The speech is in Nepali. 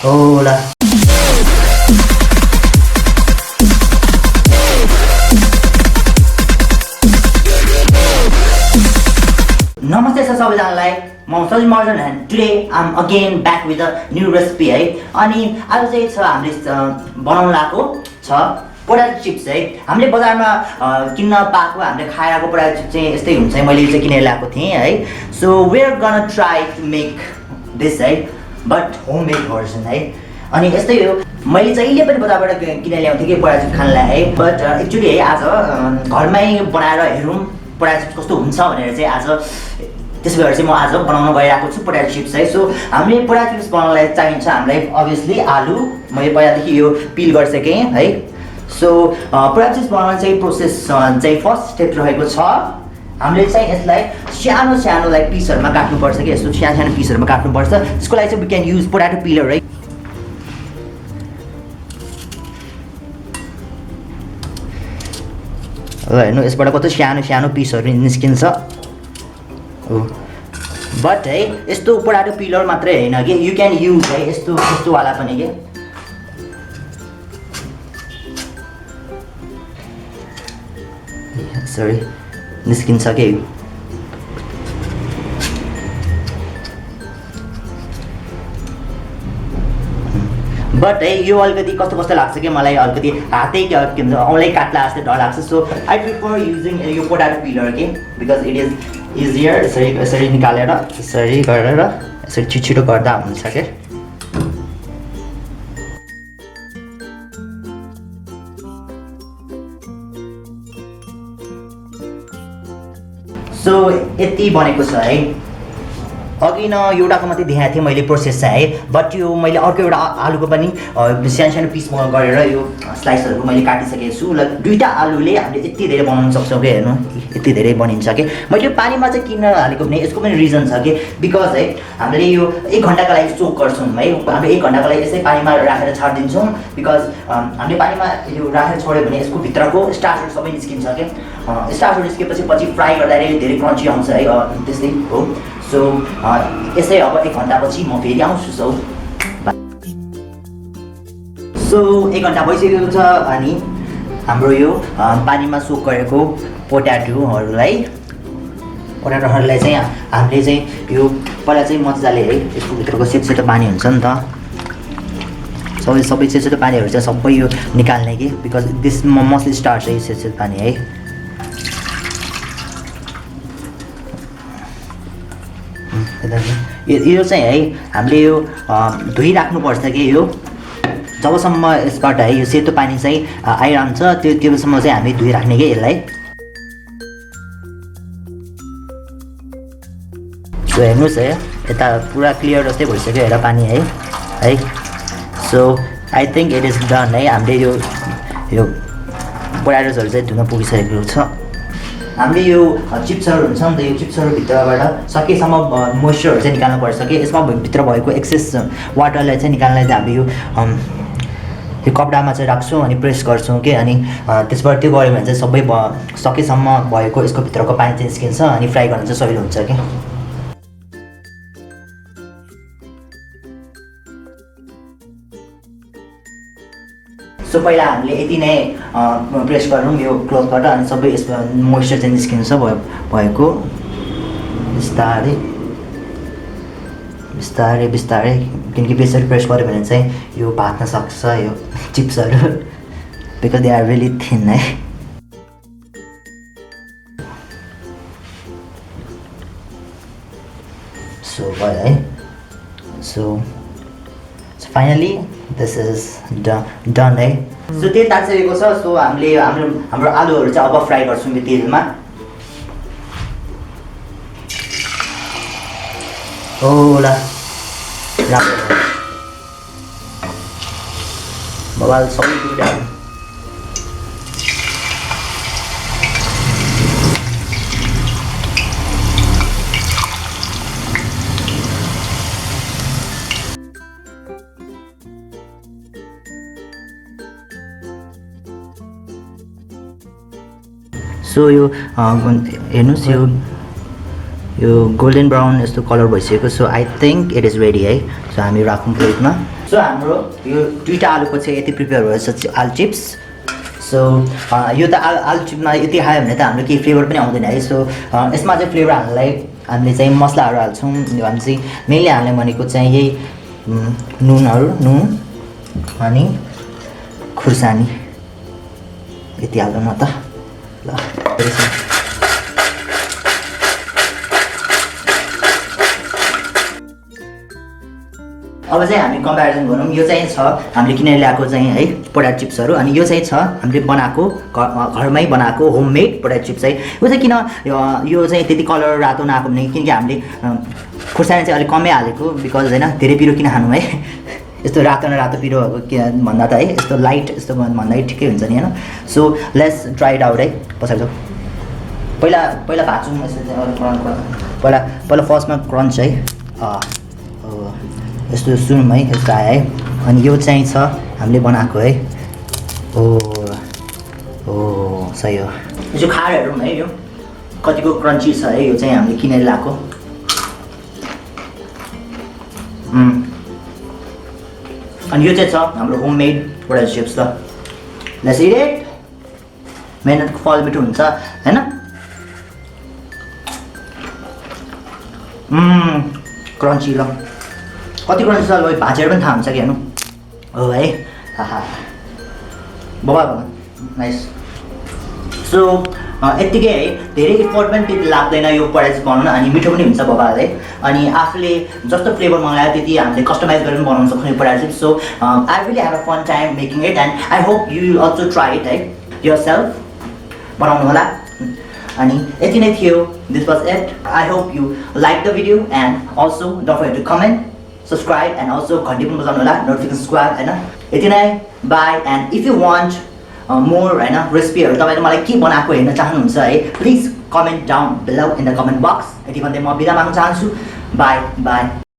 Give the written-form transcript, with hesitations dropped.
होला नमस्ते छ सबैजनालाई म Sajin Marjan and today I am again back with a new recipe है अनि आज चाहिँ छ हामीले बनाउन लागेको छ पोटाटो चिप्स है हामीले बजारमा किन्न पाएको हामीले खाएर आएको पोटाटो चिप्स चाहिँ यस्तै हुन्छ है मैले चाहिँ किनेर ल्याएको थिएँ है so we are gonna try to make this है बट होममेड भर्जन है अनि यस्तै हो मैले जहिले पनि बजारबाट किनेर ल्याउँथेँ कि पोटाटो चिप्स खानलाई है बट एक्चुअली है आज घरमै बनाएर हेरौँ पोटाटो चिप्स कस्तो हुन्छ भनेर चाहिँ आज त्यसो भएर चाहिँ म आज बनाउन गइरहेको छु पोटाटो चिप्स है सो हामीले पोटाटो चिप्स बनाउनलाई चाहिन्छ हामीलाई अभियसली आलु मैले पहिलादेखि यो पिल गरिसकेँ है सो पोटाटो चिप्स बनाउन चाहिँ प्रोसेस चाहिँ फर्स्ट स्टेप रहेको छ हामीले चाहिँ यसलाई सानो सानो लाइक पिसहरूमा काट्नुपर्छ कि यस्तो सानो सानो पिसहरूमा काट्नुपर्छ त्यसको लागि चाहिँ we can use potato peeler है ल हेर्नु यसबाट कस्तो सानो सानो पिसहरू निस्किन्छ हो बट है यस्तो पोटाटो पिलर मात्रै होइन कि यु क्यान युज है यस्तो यस्तोवाला पनि के सरी निस्किन्छ के बट है यो अलिकति कस्तो कस्तो लाग्छ कि मलाई अलिकति हातै के भन्छ औँलै काट्ला जस्तै डर लाग्छ सो आई प्रिफर युजिङ यो पोटाटो पिलर के बिकज इट इज इजियर यसरी यसरी निकालेर यसरी गरेर यसरी छिटो गर्दा हुन्छ क्या सो यति बनेको छ है अघि न एउटाको मात्रै देखाएको थिएँ मैले प्रोसेस चाहिँ है बट यो मैले अर्को एउटा आलुको पनि सानो सानो पिस गरेर यो स्लाइसहरू मैले काटिसकेको छु ल दुईवटा आलुले हामीले यति धेरै बनाउन सक्छौँ कि हेर्नु यति धेरै बनिन्छ कि मैले यो पानीमा चाहिँ किन्न हालेको भने यसको पनि रिजन छ कि बिकज है हामीले यो 1 घन्टाको लागि सोक गर्छौँ है हामीले 1 घन्टाको लागि यसै पानीमा राखेर छाडिदिन्छौँ बिकज हामीले पानीमा यो राखेर छोड्यो भने यसको भित्रको स्टार्चहरू सबै निस्किन्छ कि स्टार्चहरू निस्केपछि पछि फ्राई गर्दाखेरि धेरै क्रन्ची आउँछ है त्यस्तै हो सो यसै अब 1 घन्टापछि म फेरि आउँछु सो 1 घन्टा भइसकेको छ अनि हाम्रो यो पानीमा सोक गरेको पोट्याटोहरूलाई चाहिँ हामीले चाहिँ यो पहिला चाहिँ मजाले है यसको भित्रको सेतो पानी हुन्छ नि त सबै सेतो पानीहरू चाहिँ सबै यो निकाल्ने कि बिकज दिस मस्टली स्टार्ट है सेतो पानी है यो चाहिँ है हामीले यो धोइराख्नुपर्छ कि यो जबसम्म यसबाट है यो सेतो पानी चाहिँ आइरहन्छ त्योसम्म चाहिँ हामी धोइराख्ने कि यसलाई सो हेर्नुहोस् है यता पुरा क्लियर जस्तै भइसक्यो हेर पानी है so I think it is done है हामीले यो पोट्याटोजहरू चाहिँ धुन पुगिसकेको छ हामीले यो चिप्सहरू हुन्छ नि त यो चिप्सहरू भित्रबाट सकेसम्म मोइस्चरहरू चाहिँ निकाल्नुपर्छ कि यसमा भित्र भएको एक्सेस वाटरलाई चाहिँ निकाल्नलाई चाहिँ हामी यो कपडामा चाहिँ राख्छौँ अनि प्रेस गर्छौँ कि अनि त्यसबाट त्यो गऱ्यो भने चाहिँ सबै सकेसम्म भएको यसको भित्रको पानी चाहिँ निस्किन्छ अनि फ्राई गर्न चाहिँ सजिलो हुन्छ कि सो पहिला हामीले यति नै प्रेस गरौँ यो क्लोथबाट अनि सबै यसमा मोइस्चर चाहिँ निस्किन्छ भएको बिस्तारै बिस्तारै बिस्तारै किनकि बेसी प्रेस गऱ्यो भने चाहिँ यो भाग्न सक्छ यो चिप्सहरू because they are really thin है सो भयो है so finally this is done है सो तेल तातिसकेको छ सो हामीले हाम्रो आलुहरू चाहिँ अब फ्राई गर्छौँ यो तेलमा होला राम्रो बबाल सबै कुरा सो यो हेर्नुहोस् यो यो गोल्डन ब्राउन यस्तो कलर भइसकेको so I think it is ready है सो हामी राखौँ प्लेटमा सो हाम्रो यो दुईवटा आलुको चाहिँ यति प्रिपेयर भएछ आलु चिप्स सो यो त आलु चिप्समा यति खायो भने त हाम्रो केही फ्लेभर पनि आउँदैन है सो यसमा चाहिँ फ्लेभर हाल्नलाई हामीले चाहिँ मसलाहरू हाल्छौँ हामी चाहिँ मेनली हाल्ने भनेको चाहिँ यही नुन अनि खुर्सानी यति हाल्नु न त ल अब चाहिँ हामी कम्पेरिजन गरौँ यो चाहिँ छ हामीले किनेर ल्याएको चाहिँ है पोटैटो चिप्सहरू अनि यो चाहिँ छ हामीले बनाएको घरमै बनाएको होममेड पोटैटो चिप्स है यो चाहिँ किन यो चाहिँ त्यति कलर रातो नआएको भने किनकि हामीले खुर्सानी चाहिँ अलिक कमै हालेको बिकज होइन धेरै पिरो किन खानु है यस्तो रातो न रातो पिरो भएको भन्दा त है यस्तो लाइट यस्तो भन्दा ठिकै हुन्छ नि होइन so let's try it out है पछाडि जाउँ पहिला भाँच्छौँ पहिला फर्स्टमा क्रन्च है यस्तो सुनौँ है यस्तो आयो है अनि यो चाहिँ छ हामीले बनाएको है ओ सही हो यो चाहिँ खाएर हेरौँ है यो कतिको क्रन्ची छ है यो चाहिँ हामीले किनेर ल्याएको अनि यो चाहिँ छ हाम्रो होममेड पोटैटो चिप्स ल लेट्स इट इट मेहनतको फल मिठो हुन्छ होइन क्रन्ची ल कति क्रन्ची छ ल भाँचेर पनि थाहा हुन्छ कि हेर्नु हो है हाहा बाबा नाइस सो यत्तिकै है धेरै इफोर्ट पनि त्यति लाग्दैन यो पोटैटो बनाउन अनि मिठो पनि हुन्छ बाबाले अनि आफूले जस्तो फ्लेभर मगायो त्यति हामीले कस्टमाइज गरेर पनि बनाउन सक्छौँ यो potato chips so I really have a fun time making it and I hope you will also try it है योरसेल्फ बनाउनु होला अनि यति नै थियो this was it I hope you like the video and also don't forget to comment subscribe and also घन्टी पनि बजाउनु होला नोटिफिकेसन स्क्वाड होइन यति नै bye and if you want more होइन रेसिपीहरू तपाईँले मलाई के बनाएको हेर्न चाहनुहुन्छ है please comment down below in the comment box यति भन्दै म बिदा माग्न चाहन्छु बाई